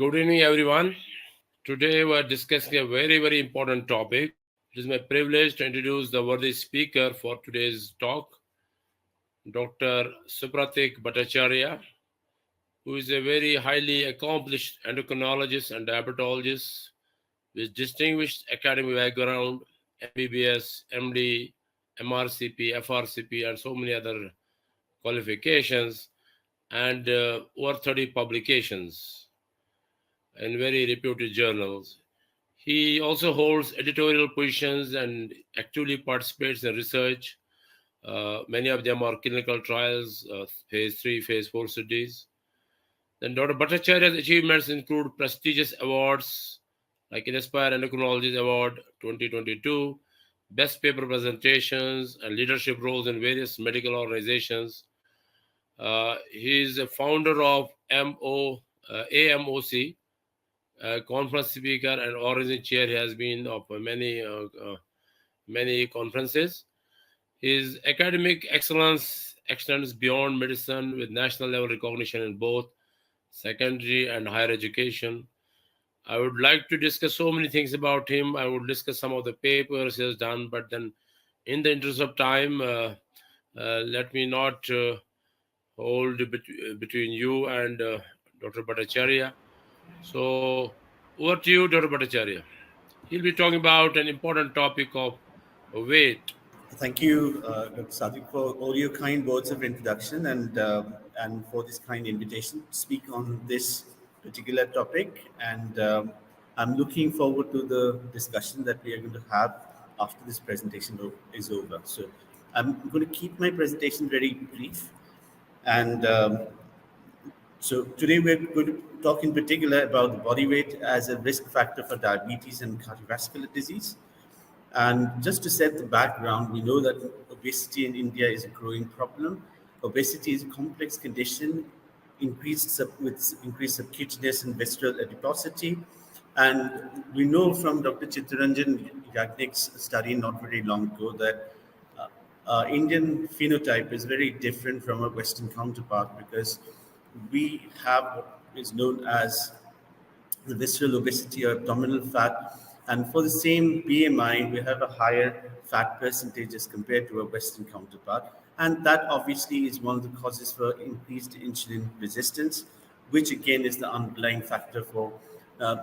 Good evening, everyone. Today we're discussing a very, very important topic. It is my privilege to introduce the worthy speaker for today's talk, Dr. Supratik Bhattacharyya, who is a very highly accomplished endocrinologist and diabetologist with distinguished academic background, MBBS, MD, MRCP, FRCP, and so many other qualifications, and over 30 publications in very reputed journals. He also holds editorial positions and actively participates in research. Many of them are clinical trials, phase 3, phase 4 studies. Then Dr. Bhattacharya's achievements include prestigious awards like Inspire Endocrinologist Award 2022, Best Paper Presentations, and leadership roles in various medical organizations. He is a founder of AMOC, conference speaker and organizing chair. He has been of many conferences. His academic excellence extends beyond medicine with national level recognition in both secondary and higher education. I would like to discuss so many things about him. I would discuss some of the papers he has done, but then in the interest of time, let me not hold between you and Dr. Bhattacharya. So over to you, Dr. Bhattacharya. He'll be talking about an important topic of weight. Thank you, Dr. Sadiq, for all your kind words of introduction and for this kind invitation to speak on this particular topic. And I'm looking forward to the discussion that we are going to have after this presentation is over. So I'm going to keep my presentation very brief. And so today we're going to talk in particular about the body weight as a risk factor for diabetes and cardiovascular disease. And just to set the background, we know that obesity in India is a growing problem. Obesity is a complex condition with increased subcutaneous and visceral adiposity. And we know from Dr. Chittaranjan Yagnik's study not very long ago that Indian phenotype is very different from our Western counterpart because we have what is known as the visceral obesity or abdominal fat. And for the same BMI, we have a higher fat percentage as compared to a Western counterpart. And that obviously is one of the causes for increased insulin resistance, which again is the underlying factor for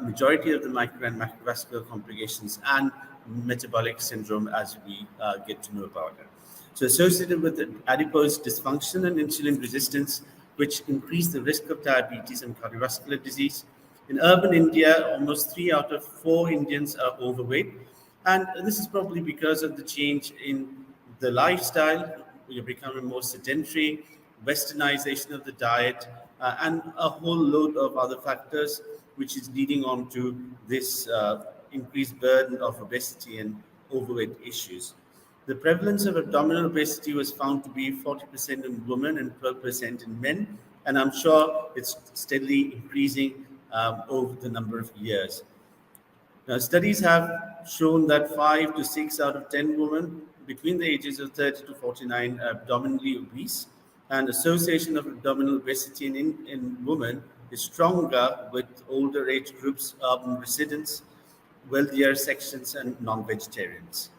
majority of the micro and macrovascular complications and metabolic syndrome as we get to know about it. So associated with adipose dysfunction and insulin resistance, which increase the risk of diabetes and cardiovascular disease. In urban India, almost 3 out of 4 Indians are overweight. And this is probably because of the change in the lifestyle. We are becoming more sedentary, westernization of the diet, and a whole load of other factors, which is leading on to this increased burden of obesity and overweight issues. The prevalence of abdominal obesity was found to be 40% in women and 12% in men. And I'm sure it's steadily increasing over the number of years. Now, studies have shown that 5 to 6 out of 10 women between the ages of 30 to 49 are abdominally obese, and association of abdominal obesity in women is stronger with older age groups, urban residents, wealthier sections, and non-vegetarians.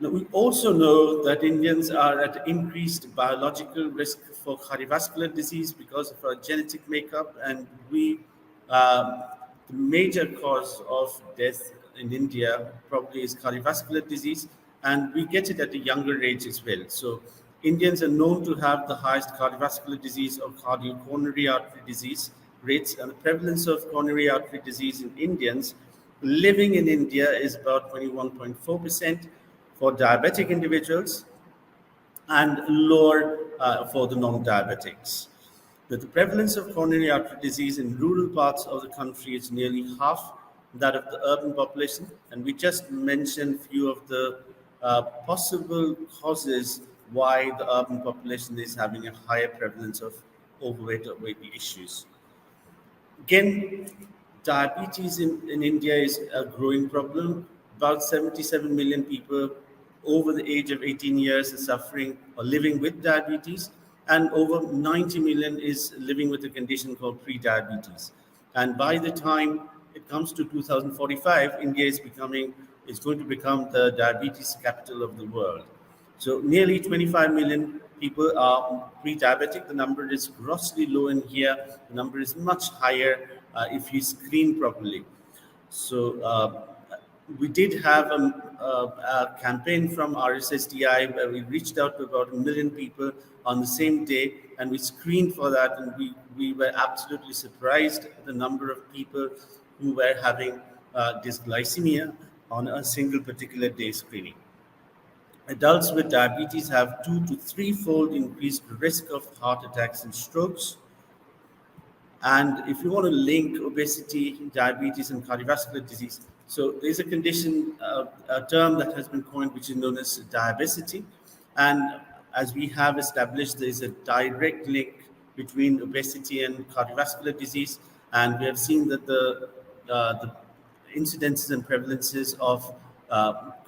Now, we also know that Indians are at increased biological risk for cardiovascular disease because of our genetic makeup, and the major cause of death in India probably is cardiovascular disease, and we get it at a younger age as well. So Indians are known to have the highest cardiovascular disease or coronary artery disease rates, and the prevalence of coronary artery disease in Indians living in India is about 21.4%. for diabetic individuals and lower for the non-diabetics. But the prevalence of coronary artery disease in rural parts of the country is nearly half that of the urban population, and we just mentioned a few of the possible causes why the urban population is having a higher prevalence of overweight or weight issues. Again, diabetes in India is a growing problem. About 77 million people over the age of 18 years are suffering or living with diabetes, and over 90 million is living with a condition called pre-diabetes. And by the time it comes to 2045, India is going to become the diabetes capital of the world. So nearly 25 million people are pre-diabetic. The number is grossly low in here. The number is much higher if you screen properly. So we did have a campaign from RSSDI where we reached out to about 1 million people on the same day, and we screened for that, and we were absolutely surprised at the number of people who were having dysglycemia on a single particular day screening. Adults with diabetes have 2 to 3 fold increased risk of heart attacks and strokes. And if you want to link obesity, diabetes, and cardiovascular disease, so there's a condition, a term that has been coined, which is known as diabesity. And as we have established, there's a direct link between obesity and cardiovascular disease. And we have seen that the incidences and prevalences of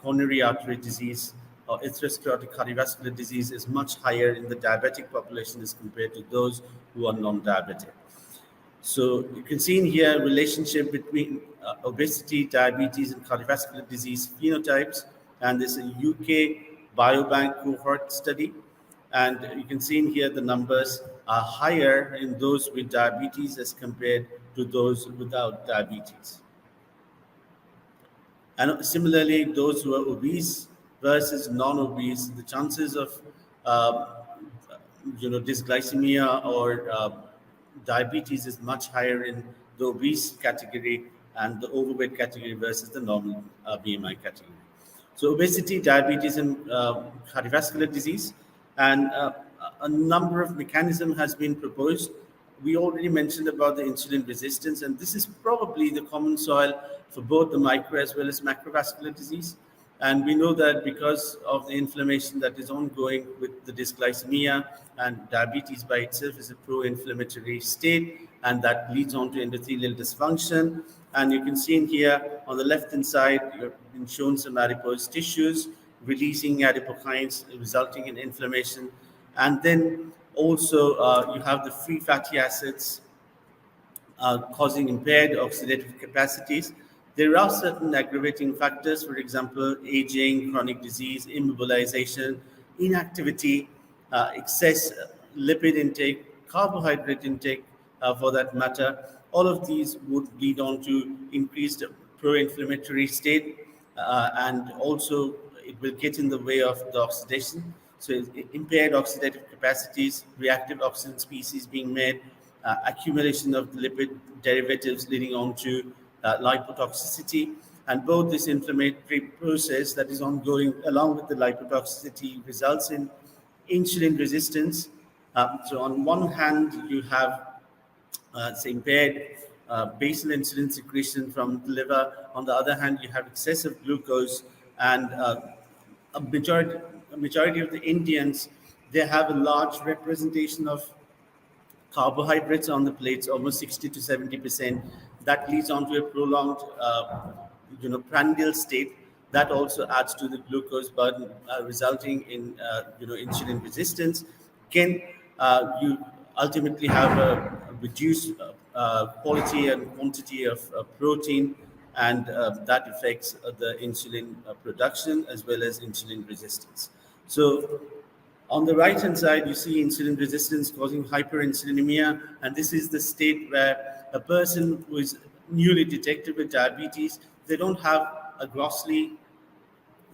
coronary artery disease or atherosclerotic cardiovascular disease is much higher in the diabetic population as compared to those who are non-diabetic. So you can see in here a relationship between obesity, diabetes, and cardiovascular disease phenotypes. And this is a UK biobank cohort study. And you can see in here the numbers are higher in those with diabetes as compared to those without diabetes. And similarly, those who are obese versus non-obese, the chances of uh, dysglycemia or diabetes is much higher in the obese category and the overweight category versus the normal BMI category. So obesity, diabetes, and cardiovascular disease, and a number of mechanism has been proposed. We already mentioned about the insulin resistance, and this is probably the common soil for both the micro as well as macrovascular disease. And we know that because of the inflammation that is ongoing with the dysglycemia, and diabetes by itself is a pro-inflammatory state, and that leads on to endothelial dysfunction. And you can see in here on the left-hand side, you've been shown some adipose tissues releasing adipokines, resulting in inflammation. And then also you have the free fatty acids causing impaired oxidative capacities. There are certain aggravating factors, for example, aging, chronic disease, immobilization, inactivity, excess lipid intake, carbohydrate intake, for that matter. All of these would lead on to increased pro-inflammatory state, and also it will get in the way of the oxidation. So impaired oxidative capacities, reactive oxygen species being made, accumulation of lipid derivatives leading on to lipotoxicity. And both this inflammatory process that is ongoing along with the lipotoxicity results in insulin resistance. So on one hand, you have impaired basal insulin secretion from the liver. On the other hand, you have excessive glucose, and a majority of the Indians, they have a large representation of carbohydrates on the plates, almost 60 to 70%. That leads on to a prolonged, prandial state. That also adds to the glucose burden, resulting in, insulin resistance. Again, you ultimately have a reduced quality and quantity of protein, and that affects the insulin production as well as insulin resistance. So on the right-hand side, you see insulin resistance causing hyperinsulinemia, and this is the state where a person who is newly detected with diabetes, they don't have a grossly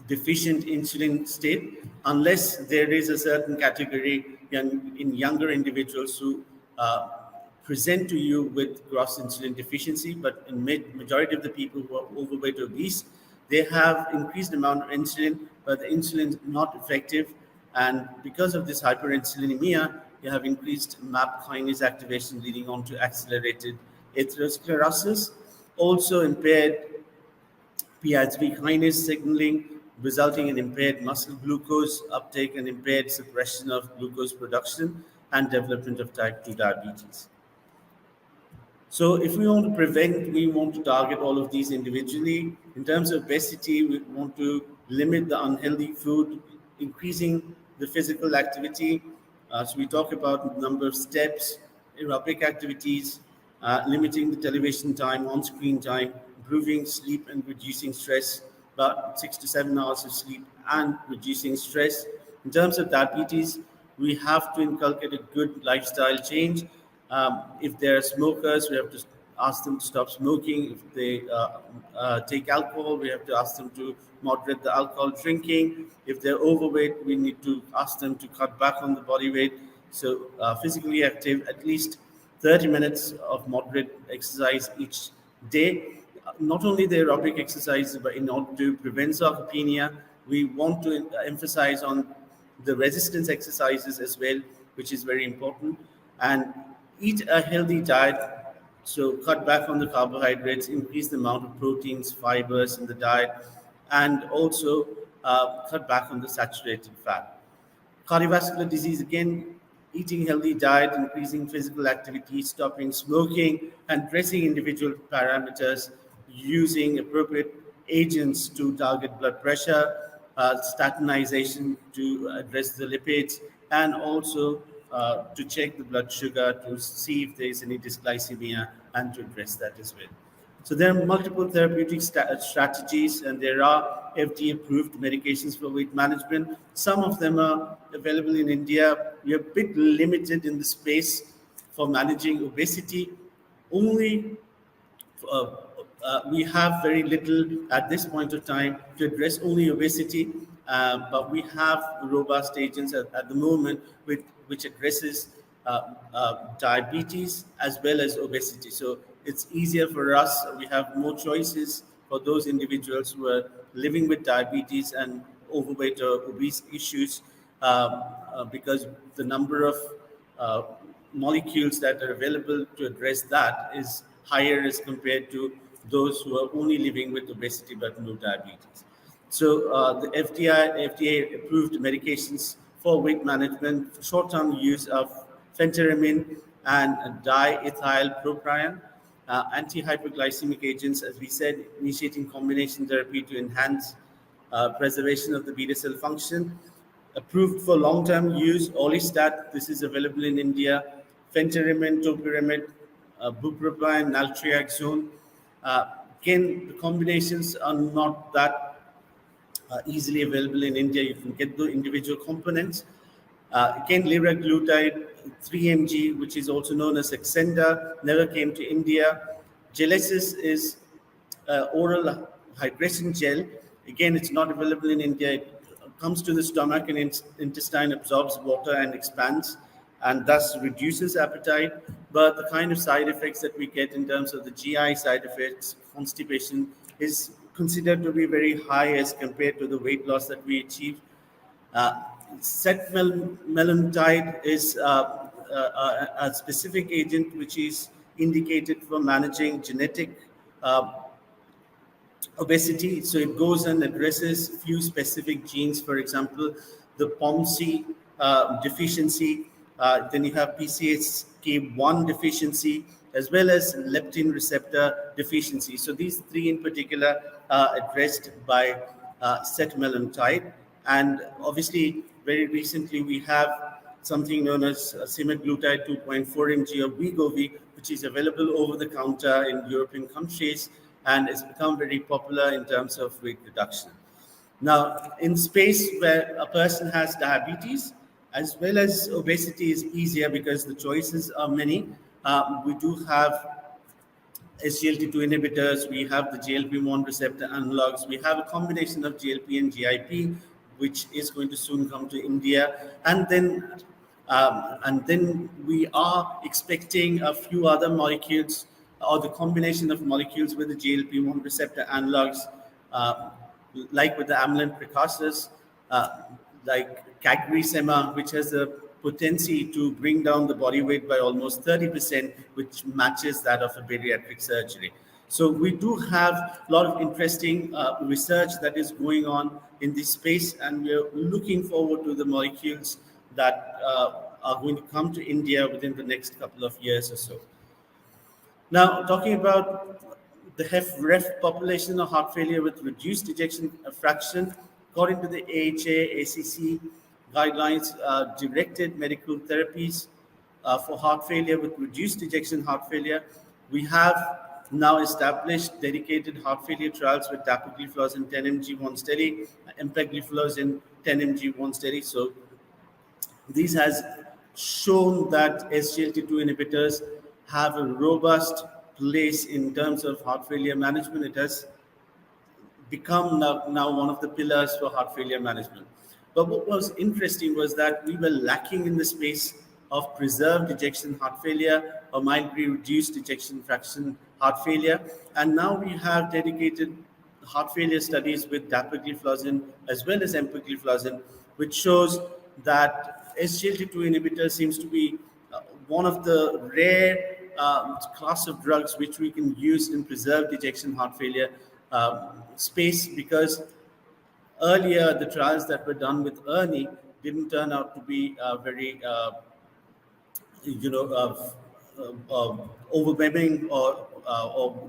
deficient insulin state unless there is a certain category in younger individuals who present to you with gross insulin deficiency. But in majority of the people who are overweight or obese, they have increased amount of insulin, but the insulin is not effective. And because of this hyperinsulinemia, you have increased MAP kinase activation leading on to accelerated atherosclerosis, also impaired PI3 kinase signaling, resulting in impaired muscle glucose uptake and impaired suppression of glucose production and development of type 2 diabetes. So if we want to prevent, we want to target all of these individually. In terms of obesity, we want to limit the unhealthy food, increasing the physical activity, So we talk about number of steps, aerobic activities, limiting the television time, on-screen time, improving sleep and reducing stress, about 6 to 7 hours of sleep and reducing stress. In terms of diabetes, we have to inculcate a good lifestyle change. If they're smokers, we have to ask them to stop smoking. If they take alcohol, we have to ask them to moderate the alcohol drinking. If they're overweight, we need to ask them to cut back on the body weight. So, physically active, at least 30 minutes of moderate exercise each day. Not only the aerobic exercises, but in order to prevent sarcopenia, we want to emphasize on the resistance exercises as well, which is very important. And eat a healthy diet. So cut back on the carbohydrates, increase the amount of proteins, fibers in the diet, and also cut back on the saturated fat. Cardiovascular disease, again, eating healthy diet, increasing physical activity, stopping smoking, and addressing individual parameters using appropriate agents to target blood pressure, statinization to address the lipids, and also to check the blood sugar to see if there is any dysglycemia and to address that as well. So there are multiple therapeutic strategies, and there are FDA-approved medications for weight management. Some of them are available in India. We are a bit limited in the space for managing obesity. Only uh, we have very little at this point of time to address only obesity, but we have robust agents at the moment which addresses diabetes as well as obesity. So it's easier for us. We have more choices for those individuals who are living with diabetes and overweight or obese issues, because the number of uh, molecules that are available to address that is higher as compared to those who are only living with obesity but no diabetes. So the FDA approved medications for weight management for short-term use of phentermine and diethylpropion, anti-hyperglycemic agents, as we said, initiating combination therapy to enhance preservation of the beta cell function. Approved for long-term use, Orlistat, this is available in India, phentermine, topiramate, bupropion, naltrexone. Again, the combinations are not that easily available in India. You can get the individual components. Again, liraglutide 3 mg, which is also known as Saxenda, never came to India. Gelesis is oral hydration gel. Again, it's not available in India. It comes to the stomach and intestine, absorbs water and expands, and thus reduces appetite. But the kind of side effects that we get in terms of the GI side effects, constipation, is considered to be very high as compared to the weight loss that we achieve. Uh, Setmelanotide is a specific agent which is indicated for managing genetic uh, obesity. So it goes and addresses few specific genes, for example, the POMC deficiency, then you have PCSK1 deficiency, as well as leptin receptor deficiency. So these three in particular are addressed by setmelanotide. And obviously, very recently, we have something known as semaglutide 2.4 mg of Wegovy, which is available over the counter in European countries and it's become very popular in terms of weight reduction. Now, in space where a person has diabetes as well as obesity is easier because the choices are many. We do have SGLT2 inhibitors, we have the GLP-1 receptor analogs, we have a combination of GLP and GIP, which is going to soon come to India, and then we are expecting a few other molecules or the combination of molecules with the GLP-1 receptor analogs, uh, like with the amylin precursors, uh, like cagri-sema, which has the potency to bring down the body weight by almost 30%, which matches that of a bariatric surgery. So we do have a lot of interesting research that is going on in this space, and we're looking forward to the molecules that are going to come to India within the next couple of years or so. Now, talking about the HEF-REF population of heart failure with reduced ejection fraction, according to the AHA, ACC, guidelines directed medical therapies for heart failure with reduced ejection heart failure. We have now established dedicated heart failure trials with dapagliflozin 10 mg once daily, empagliflozin 10 mg once daily. So this has shown that SGLT2 inhibitors have a robust place in terms of heart failure management. It has become now one of the pillars for heart failure management. But what was interesting was that we were lacking in the space of preserved ejection heart failure or mildly reduced ejection fraction heart failure. And now we have dedicated heart failure studies with dapagliflozin as well as empagliflozin, which shows that SGLT2 inhibitor seems to be one of the rare class of drugs which we can use in preserved ejection heart failure space, because earlier the trials that were done with ERNI didn't turn out to be very you know, overwhelming, or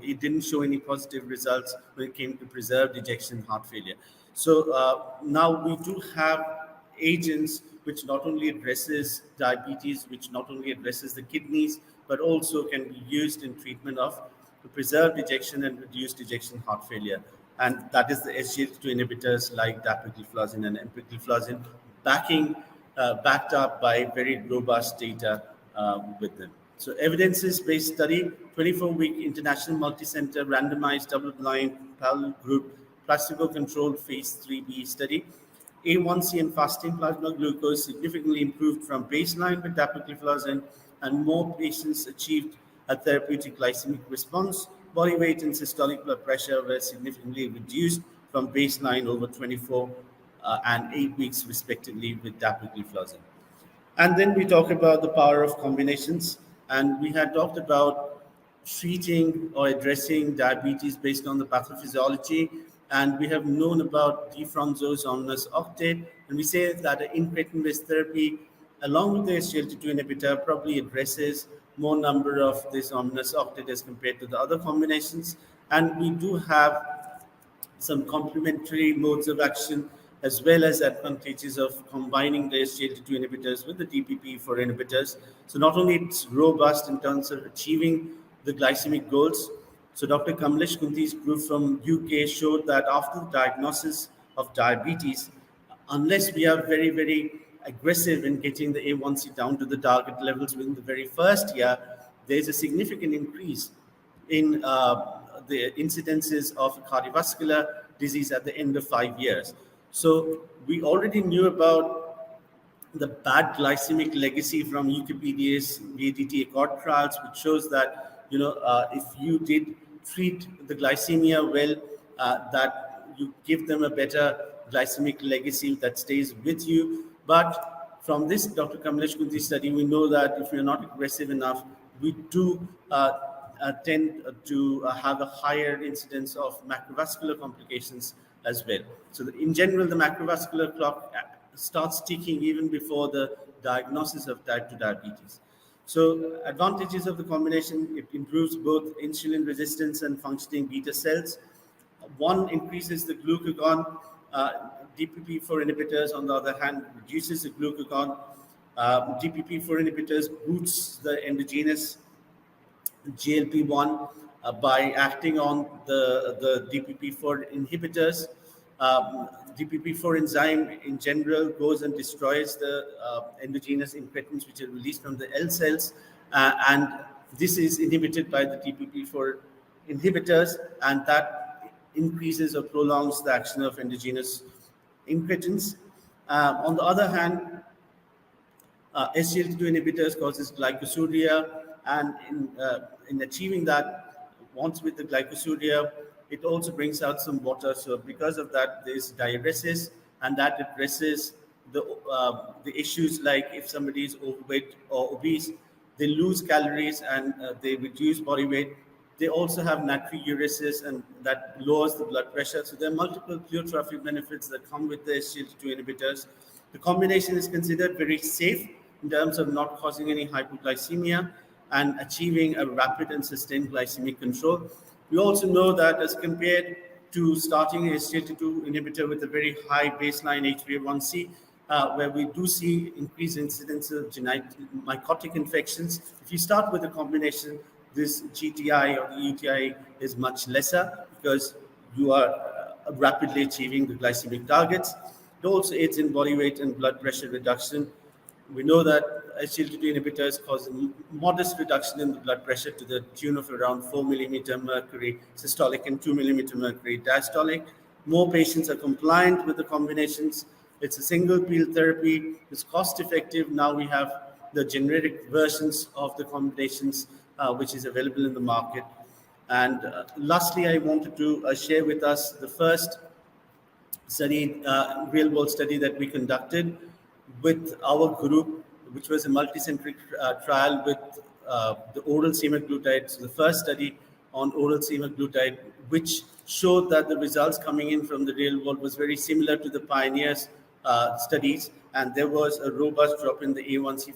it didn't show any positive results when it came to preserved ejection heart failure. So now we do have agents which not only addresses diabetes, which not only addresses the kidneys, but also can be used in treatment of preserved ejection and reduced ejection heart failure. And that is the SGLT2 inhibitors like dapagliflozin and empagliflozin, backed up by very robust data with them. So evidences-based study, 24-week international multi-center randomized double-blind parallel group placebo-controlled phase 3b study. A1C and fasting plasma glucose significantly improved from baseline with dapagliflozin, and more patients achieved a therapeutic glycemic response. Body weight and systolic blood pressure were significantly reduced from baseline over 24 and 8 weeks respectively with dapagliflozin. And then we talk about the power of combinations. And we had talked about treating or addressing diabetes based on the pathophysiology. And we have known about defronzose omnus octet. And we say that an incretin-based therapy, along with the SGLT2 inhibitor, probably addresses more number of this omnus octet as compared to the other combinations. And we do have some complementary modes of action as well as advantages of combining the SGLT2 inhibitors with the DPP4 inhibitors. So not only it's robust in terms of achieving the glycemic goals. So Dr. Kamlesh Kunti's group from UK showed that after the diagnosis of diabetes, unless we are very, very aggressive in getting the A1C down to the target levels within the very first year, there is a significant increase in the incidences of cardiovascular disease at the end of 5 years. So we already knew about the bad glycemic legacy from Wikipedia's VADT Accord trials, which shows that if you did treat the glycemia well, that you give them a better glycemic legacy that stays with you. But from this Dr. Kamlesh Kunti study, we know that if we're not aggressive enough, we do tend to have a higher incidence of macrovascular complications as well. So in general, the macrovascular clock starts ticking even before the diagnosis of type 2 diabetes. So advantages of the combination, it improves both insulin resistance and functioning beta cells. One increases the glucagon. DPP4 inhibitors, on the other hand, reduces the glucagon. DPP4 inhibitors boosts the endogenous GLP-1 by acting on the DPP4 inhibitors. DPP4 enzyme in general goes and destroys the endogenous incretins which are released from the L cells, and this is inhibited by the DPP4 inhibitors, and that increases or prolongs the action of endogenous incretins. On the other hand, SGLT2 inhibitors causes glycosuria, and in achieving that, once with the glycosuria, it also brings out some water. So because of that, there's diuresis, and that addresses the issues like if somebody is overweight or obese, they lose calories and they reduce body weight. They also have natriuresis, and that lowers the blood pressure. So there are multiple pleiotropic benefits that come with the SGLT2 inhibitors. The combination is considered very safe in terms of not causing any hypoglycemia and achieving a rapid and sustained glycemic control. We also know that as compared to starting a SGLT2 inhibitor with a very high baseline HbA1c, where we do see increased incidence of mycotic infections. If you start with a combination, this GTI or the UTI is much lesser because you are rapidly achieving the glycemic targets. It also aids in body weight and blood pressure reduction. We know that SGLT2 inhibitors cause a modest reduction in the blood pressure to the tune of around 4 millimeter mercury systolic and 2 millimeter mercury diastolic. More patients are compliant with the combinations. It's a single pill therapy. It's cost effective. Now we have the generic versions of the combinations which is available in the market. And lastly, I wanted to share with us the first study, real world study that we conducted with our group, which was a multicentric trial with the oral semaglutide. So the first study on oral semaglutide, which showed that the results coming in from the real world was very similar to the pioneers studies, and there was a robust drop in the A1C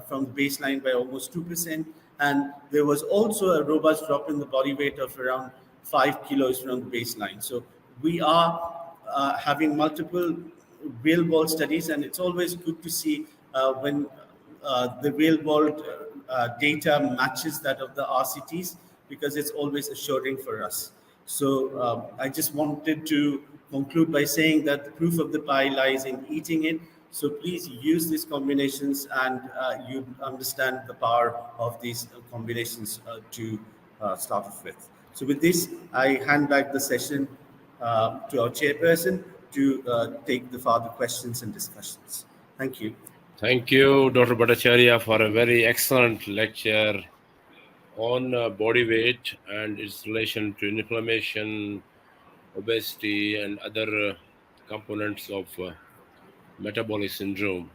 from the baseline by almost 2%, and there was also a robust drop in the body weight of around 5 kilos from the baseline. So we are having multiple real world studies, and it's always good to see when the real world data matches that of the RCTs, because it's always assuring for us. So I just wanted to conclude by saying that the proof of the pie lies in eating it. So please use these combinations, and you understand the power of these combinations to start off with. So with this, I hand back the session to our chairperson to take the further questions and discussions. Thank you. Thank you, Dr. Bhattacharya, for a very excellent lecture on body weight and its relation to inflammation, obesity, and other components of metabolic syndrome.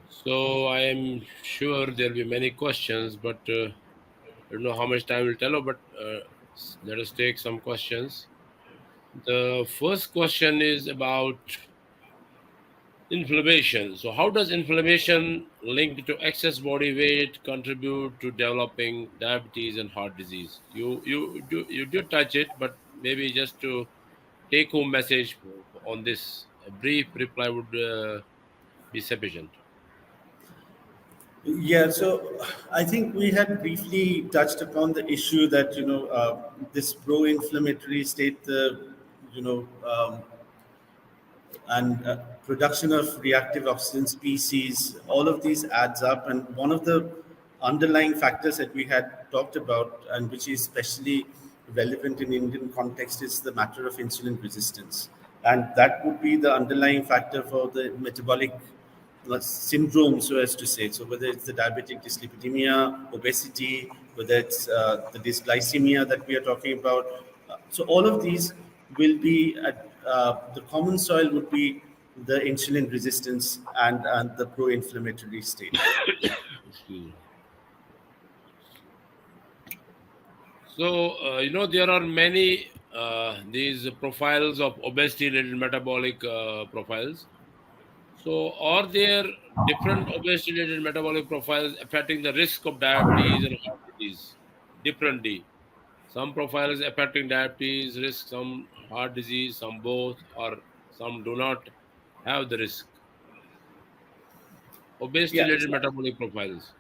So I am sure there'll be many questions, but I don't know how much time will tell, but let us take some questions. The first question is about inflammation. So, how does inflammation linked to excess body weight contribute to developing diabetes and heart disease? You do touch it, but maybe just to take home message on this, a brief reply would be sufficient. Yeah, so I think we had briefly touched upon the issue that this pro-inflammatory state, you know, and production of reactive oxygen species, all of these adds up. And one of the underlying factors that we had talked about, and which is especially relevant in Indian context, is the matter of insulin resistance. And that would be the underlying factor for the metabolic syndrome, so as to say. So whether it's the diabetic dyslipidemia, obesity, whether it's the dysglycemia that we are talking about. So all of these will be at the common soil would be the insulin resistance and the pro-inflammatory state. Excuse me. So, there are many these profiles of obesity-related metabolic profiles. So, are there different obesity-related metabolic profiles affecting the risk of diabetes and heart disease differently? Some profiles affecting diabetes risk, some heart disease, some both, or some do not have the risk. Yeah. Obesity-related So metabolic profiles.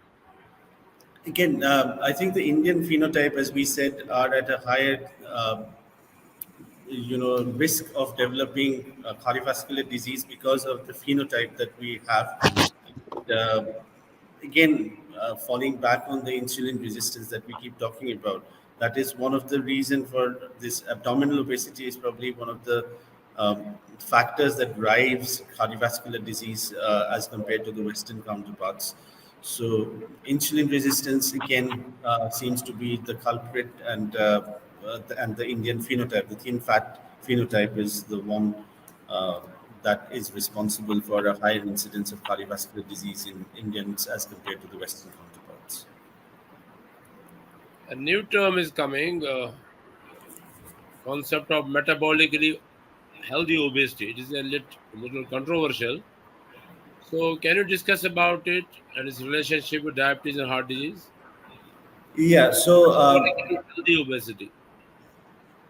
again, I think the Indian phenotype, as we said, are at a higher risk of developing cardiovascular disease because of the phenotype that we have. uh, Again, falling back on the insulin resistance that we keep talking about, that is one of the reason for this abdominal obesity, is probably one of the factors that drives cardiovascular disease as compared to the western counterparts. So insulin resistance again seems to be the culprit, and the Indian phenotype, the thin fat phenotype, is the one uh, that is responsible for a higher incidence of cardiovascular disease in Indians as compared to the Western counterparts. A new term is coming, concept of metabolically healthy obesity. It is a little controversial. So, can you discuss about it and its relationship with diabetes and heart disease? Yeah. Metabolically healthy obesity.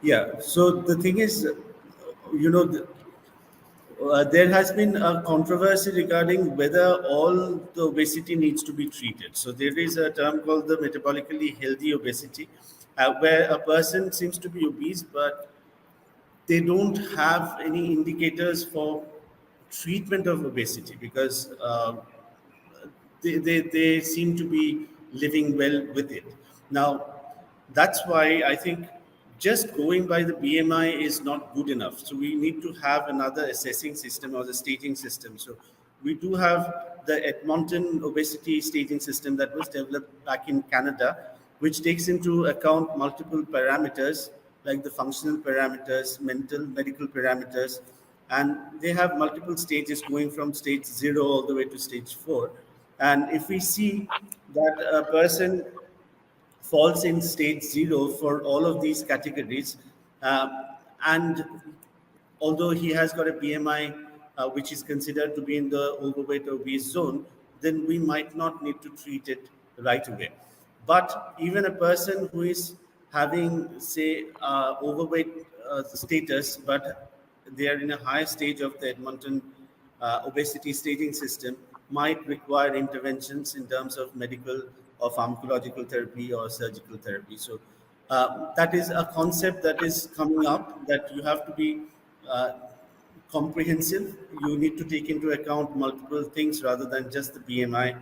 Yeah. So the thing is, you know, the, There has been a controversy regarding whether all the obesity needs to be treated. So there is a term called the metabolically healthy obesity, where a person seems to be obese, but they don't have any indicators for treatment of obesity because they seem to be living well with it. Now, that's why I think just going by the BMI is not good enough. So we need to have another assessing system or the staging system. So we do have the Edmonton obesity staging system that was developed back in Canada, which takes into account multiple parameters like the functional parameters, mental, medical parameters, and they have multiple stages going from stage 0 all the way to stage 4. And if we see that a person falls in stage 0 for all of these categories, and although he has got a BMI which is considered to be in the overweight or obese zone, then we might not need to treat it right away. But even a person who is having, say, overweight status, but they are in a higher stage of the Edmonton obesity staging system, might require interventions in terms of medical or pharmacological therapy or surgical therapy. So that is a concept that is coming up, that you have to be uh, comprehensive. You need to take into account multiple things rather than just the BMI.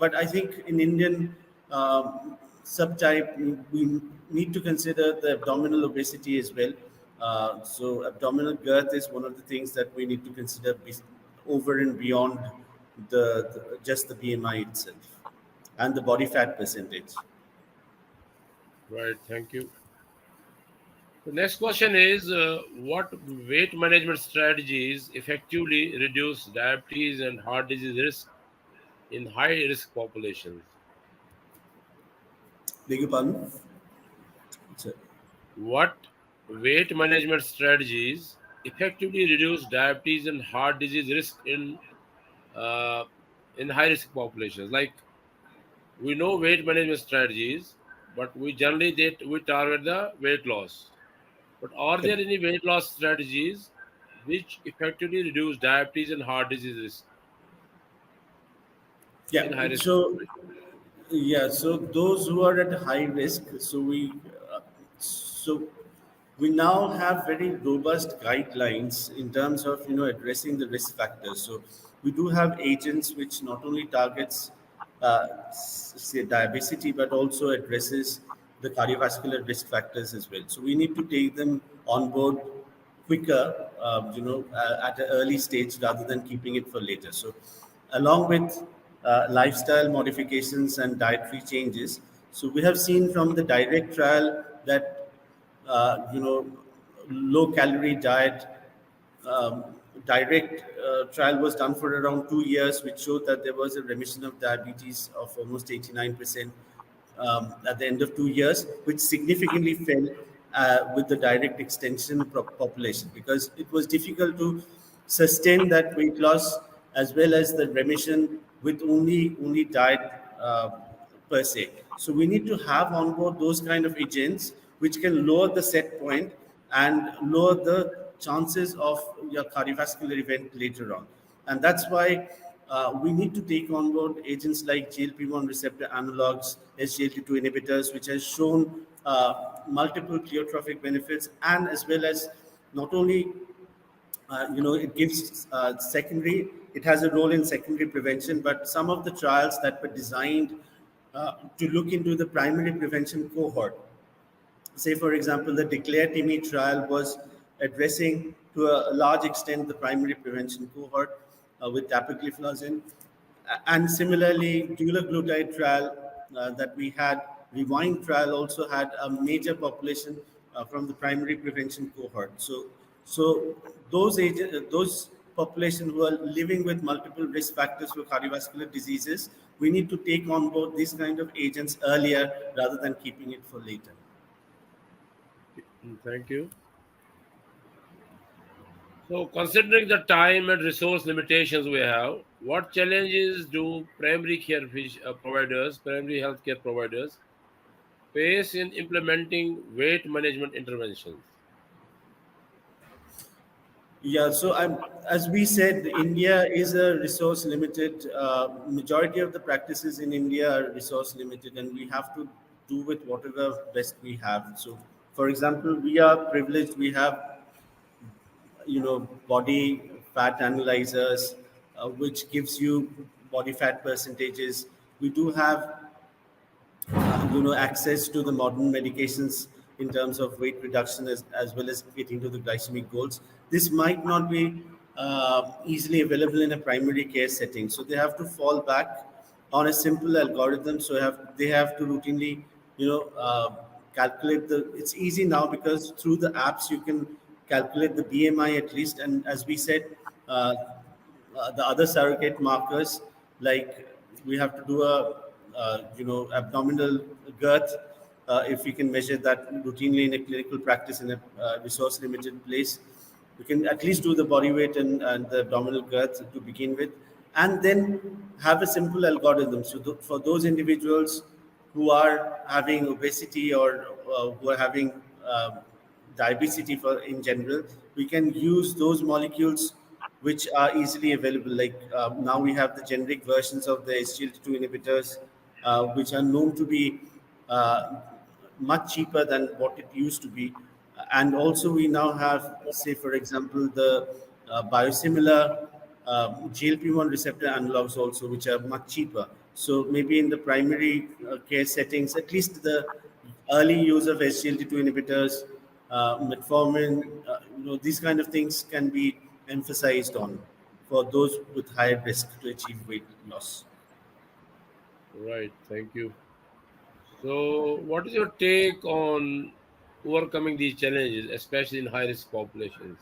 But I think in Indian subtype, we need to consider the abdominal obesity as well. So abdominal girth is one of the things that we need to consider over and beyond just the BMI itself and the body fat percentage. Right. Thank you. The next question is what weight management strategies effectively reduce diabetes and heart disease risk in high risk populations? Beg your pardon? So, What weight management strategies effectively reduce diabetes and heart disease risk uh, in high risk populations? Like we know weight management strategies, but we generally we target the weight loss. But are there any weight loss strategies which effectively reduce diabetes and heart disease risk in yeah. high risk So populations? yeah, so those who are at high risk, so we now have very robust guidelines in terms of addressing the risk factors. So we do have agents which not only targets say diabetes but also addresses the cardiovascular risk factors as well. So we need to take them on board quicker, at an early stage rather than keeping it for later. So, along with lifestyle modifications and dietary changes, so we have seen from the direct trial that low calorie diet um, direct trial was done for around 2 years, which showed that there was a remission of diabetes of almost 89% at the end of 2 years, which significantly fell with the direct extension population because it was difficult to sustain that weight loss as well as the remission with only diet per se. So we need to have on board those kind of agents which can lower the set point and lower the chances of your cardiovascular event later on. And that's why we need to take on board agents like GLP-1 receptor analogs, SGLT2 inhibitors, which has shown multiple pleiotropic benefits, and as well as not only it gives secondary, it has a role in secondary prevention, but some of the trials that were designed to look into the primary prevention cohort, say for example the declare TIMI trial was addressing to a large extent the primary prevention cohort with dapagliflozin. And similarly dulaglutide trial that we had, rewind trial also had a major population from the primary prevention cohort. So those population who are living with multiple risk factors for cardiovascular diseases, we need to take on board these kind of agents earlier rather than keeping it for later. Thank you. So, considering the time and resource limitations we have, what challenges do primary healthcare providers, face in implementing weight management interventions? Yeah, so as we said, India is a resource limited. Majority of the practices in India are resource limited, and we have to do with whatever best we have. So, for example, we are privileged. We have, body fat analyzers, which gives you body fat percentages. We do have access to the modern medications in terms of weight reduction, as well as getting to the glycemic goals. This might not be easily available in a primary care setting, so they have to fall back on a simple algorithm. So they have to routinely calculate the. It's easy now because through the apps you can calculate the BMI at least, and as we said, uh, the other surrogate markers, like we have to do a abdominal girth. If we can measure that routinely in a clinical practice in a resource limited place, we can at least do the body weight and the abdominal girth to begin with, and then have a simple algorithm. So for those individuals who are having obesity, or who are having diabetes for in general, we can use those molecules which are easily available. Like now we have the generic versions of the SGLT2 inhibitors, which are known to be uh, much cheaper than what it used to be. And also we now have, say for example, the biosimilar GLP-1 receptor analogs also, which are much cheaper. So maybe in the primary care settings, at least the early use of SGLT2 inhibitors, metformin, these kind of things can be emphasized on for those with higher risk to achieve weight loss. Right. Thank you. So, what is your take on overcoming these challenges, especially in high risk populations?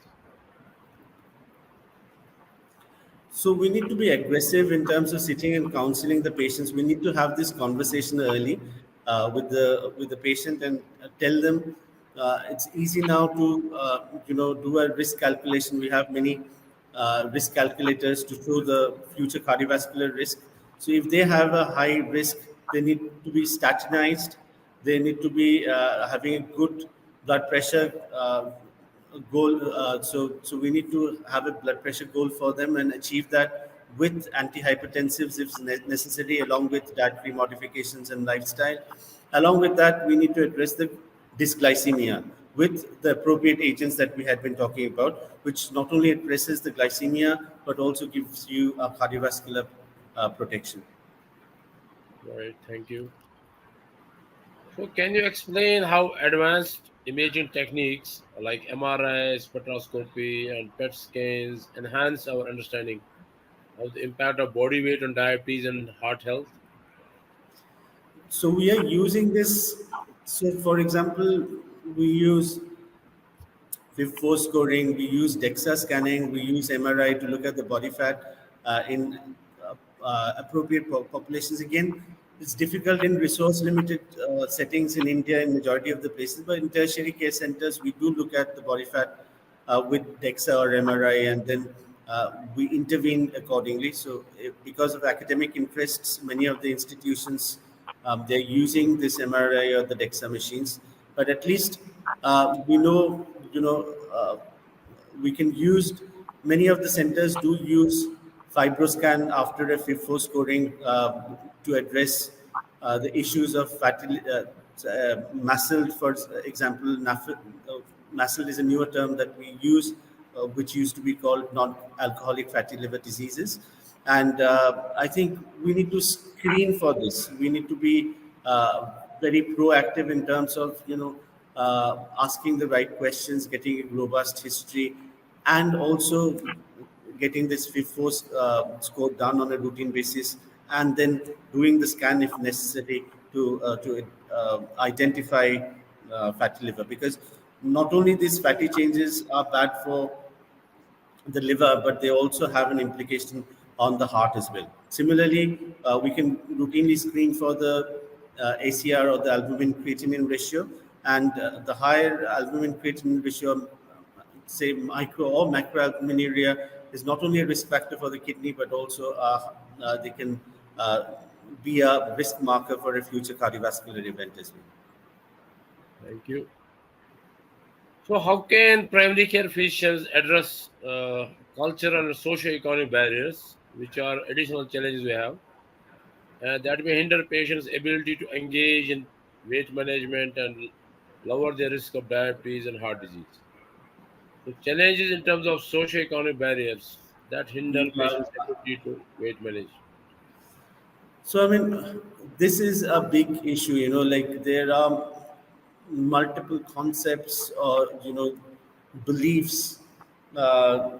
So we need to be aggressive in terms of sitting and counseling the patients. We need to have this conversation early with the patient, and tell them it's easy now to do a risk calculation. We have many risk calculators to show the future cardiovascular risk. So if they have a high risk, they need to be statinized. They need to be having a good blood pressure goal. So we need to have a blood pressure goal for them and achieve that with antihypertensives if necessary, along with dietary modifications and lifestyle. Along with that, we need to address the dysglycemia with the appropriate agents that we had been talking about, which not only addresses the glycemia but also gives you a cardiovascular protection. Right. Thank you. So, can you explain how advanced imaging techniques like MRI, spectroscopy, and PET scans enhance our understanding of the impact of body weight on diabetes and heart health? So we are using this. So, for example, we use FIB4 scoring, we use DEXA scanning, we use MRI to look at the body fat in appropriate populations. Again, it's difficult in resource limited settings in India in majority of the places, but in tertiary care centers, we do look at the body fat with DEXA or MRI, and then we intervene accordingly. So, because of academic interests, many of the institutions, they're using this MRI or the DEXA machines, but at least we know, we can use, many of the centers do use fibroscan after a FIFO scoring to address the issues of fatty muscle. For example, muscle is a newer term that we use, which used to be called non-alcoholic fatty liver diseases. And I think we need to screen for this. We need to be very proactive in terms of asking the right questions, getting a robust history, and also getting this FIFO score done on a routine basis, and then doing the scan if necessary to identify fatty liver. Because not only these fatty changes are bad for the liver, but they also have an implication on the heart as well. Similarly, we can routinely screen for the ACR, or the albumin creatinine ratio, and the higher albumin creatinine ratio, say micro or macroalbuminuria, is not only a risk factor for the kidney, but also they can uh, be a risk marker for a future cardiovascular event as well. Thank you. So, how can primary care physicians address cultural and socio-economic barriers, which are additional challenges we have, that may hinder patients' ability to engage in weight management and lower their risk of diabetes and heart disease? So, challenges in terms of socio-economic barriers that hinder Uh, patients' ability to weight manage. So, I mean, this is a big issue, like there are multiple concepts or, beliefs uh,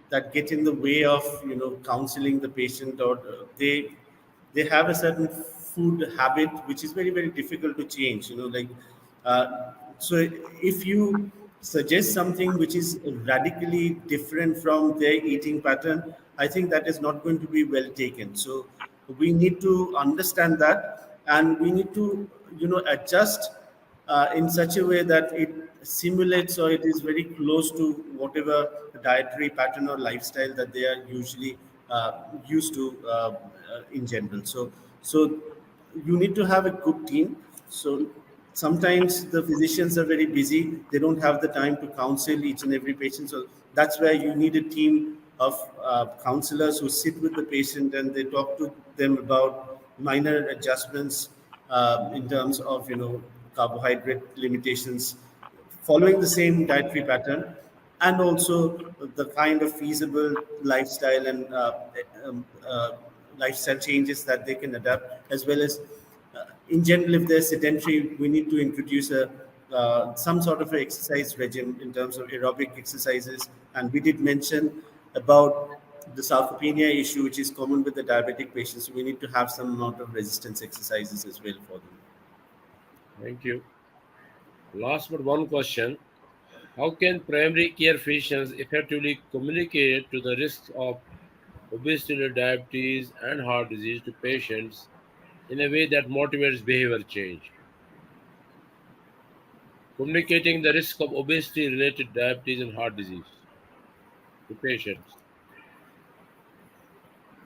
that get in the way of, counseling the patient, or they have a certain food habit which is very, very difficult to change, like, so if you suggest something which is radically different from their eating pattern, I think that is not going to be well taken. So we need to understand that, and we need to, adjust in such a way that it simulates, or it is very close to whatever dietary pattern or lifestyle that they are usually used to in general. So you need to have a good team. So sometimes the physicians are very busy; they don't have the time to counsel each and every patient. So that's where you need a team of counselors who sit with the patient and they talk to them about minor adjustments in terms of, carbohydrate limitations, following the same dietary pattern, and also the kind of feasible lifestyle and lifestyle changes that they can adapt, as well as in general, if they're sedentary, we need to introduce a some sort of an exercise regime in terms of aerobic exercises. And we did mention about the sarcopenia issue, which is common with the diabetic patients. So we need to have some amount of resistance exercises as well for them. Thank you. Last but one question. How can primary care physicians effectively communicate to the risks of obesity, diabetes, and heart disease to patients in a way that motivates behavior change? Communicating the risk of obesity related diabetes and heart disease to patients.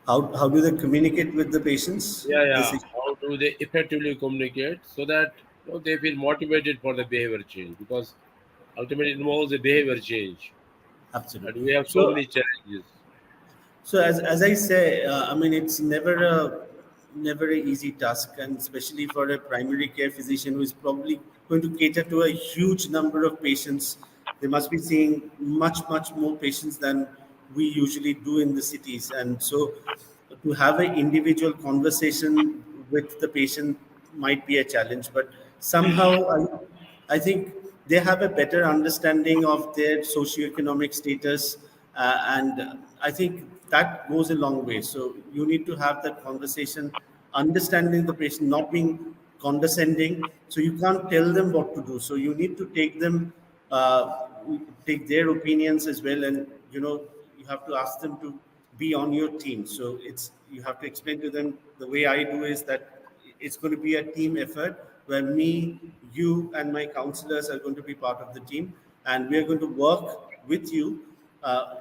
How do they communicate with the patients? Yeah, This yeah. is How do they effectively communicate so that they feel motivated for the behavior change? Because ultimately it involves a behavior change, and absolutely. we have so So many challenges. So as I say, I mean it's never a easy task, and especially for a primary care physician who is probably going to cater to a huge number of patients. They must be seeing much more patients than we usually do in the cities, and so to have an individual conversation with the patient might be a challenge. But somehow I think they have a better understanding of their socioeconomic status, and I think that goes a long way. So you need to have that conversation, understanding the patient, not being condescending. So you can't tell them what to do. So you need to take them, take their opinions as well, and you have to ask them to be on your team. So it's you have to explain to them, the way I do is that it's going to be a team effort where me, you, and my counselors are going to be part of the team, and we are going to work with you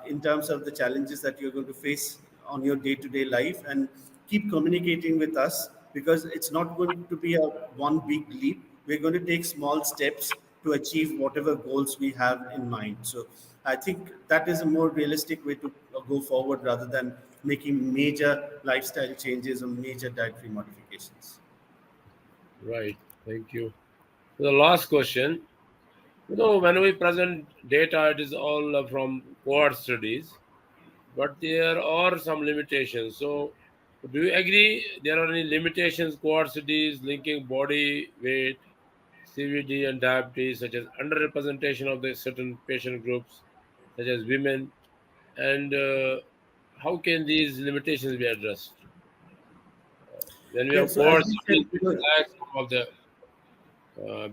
in terms of the challenges that you're going to face on your day-to-day life, and keep communicating with us, because it's not going to be a one big leap. We're going to take small steps to achieve whatever goals we have in mind. So I think that is a more realistic way to go forward, rather than making major lifestyle changes or major dietary modifications. Right. Thank you. The last question. When we present data, it is all from cohort studies, but there are some limitations. So, do you agree there are any limitations cohort studies linking body weight, CVD, and diabetes, such as underrepresentation of the certain patient groups, such as women, and how can these limitations be addressed? Then we Yeah, have so as cohort we studies said, which lack some of the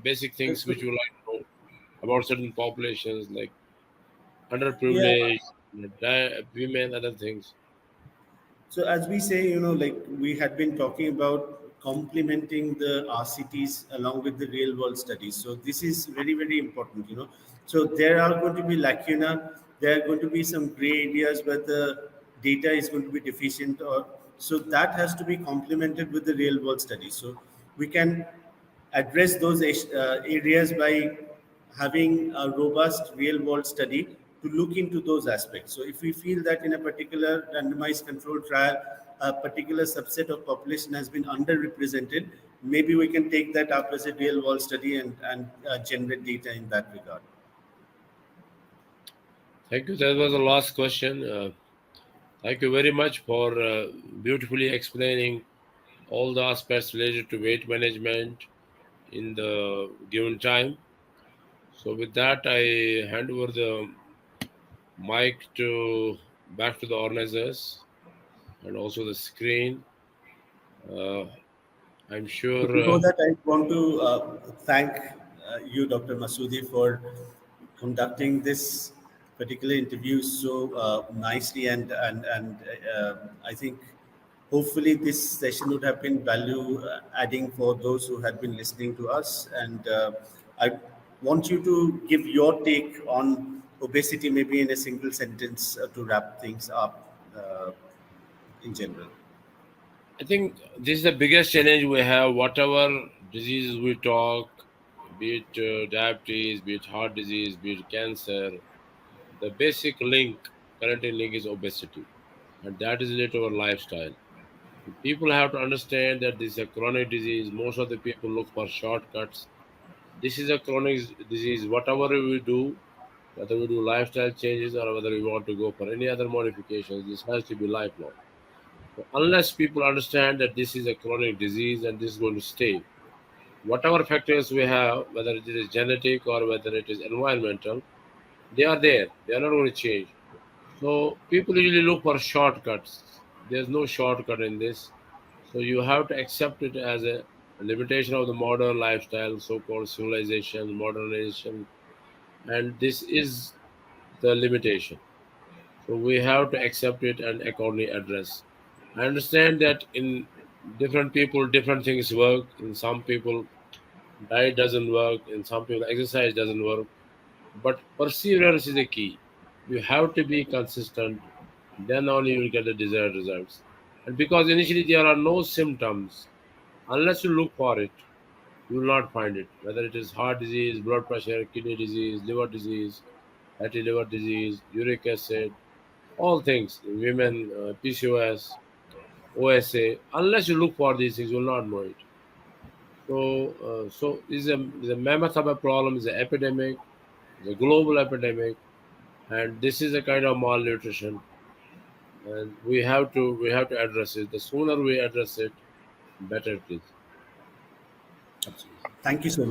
basic things so, which you like to know about certain populations like yeah. underprivileged, women, other things. So as we say, like we had been talking about complementing the RCTs along with the real world studies. So this is very, very important. So there are going to be lacuna, there are going to be some gray areas where the data is going to be deficient, or so that has to be complemented with the real world studies. So we can address those areas by having a robust real world study to look into those aspects. So if we feel that in a particular randomized controlled trial, a particular subset of population has been underrepresented, maybe we can take that up as a real world study and generate data in that regard. Thank you. That was the last question. Thank you very much for beautifully explaining all the aspects related to weight management in the given time. So with that, I hand over the mic to back to the organizers and also the screen. Uh, I'm So sure. before that, I want to thank you, Dr. Masoodi, for conducting this particular interview so nicely, and I think hopefully this session would have been value adding for those who had been listening to us. And I want you to give your take on obesity, maybe in a single sentence, to wrap things up in general. I think this is the biggest challenge we have. Whatever diseases we talk, be it diabetes, be it heart disease, be it cancer, the basic link, currently link is obesity, and that is related to our lifestyle. People have to understand that this is a chronic disease. Most of the people look for shortcuts. This is a chronic disease. Whatever we do, whether we do lifestyle changes or whether we want to go for any other modifications, this has to be lifelong. So unless people understand that this is a chronic disease and this is going to stay, whatever factors we have, whether it is genetic or whether it is environmental, they are there. They are not going to change. So people usually look for shortcuts. There's no shortcut in this. So you have to accept it as a limitation of the modern lifestyle, so-called civilization, modernization, and this is the limitation. So we have to accept it and accordingly address. I understand that in different people, different things work. In some people, diet doesn't work. In some people, exercise doesn't work. But perseverance is the key. You have to be consistent. Then only you will get the desired results. And because initially there are no symptoms, unless you look for it, you will not find it. Whether it is heart disease, blood pressure, kidney disease, liver disease, fatty liver disease, uric acid, all things, women, PCOS, OSA, unless you look for these things, you will not know it. So is a mammoth of a problem, is an epidemic, is a global epidemic, and this is a kind of malnutrition, and we have to address it. The sooner we address it, better it is. Absolutely. Thank you so much.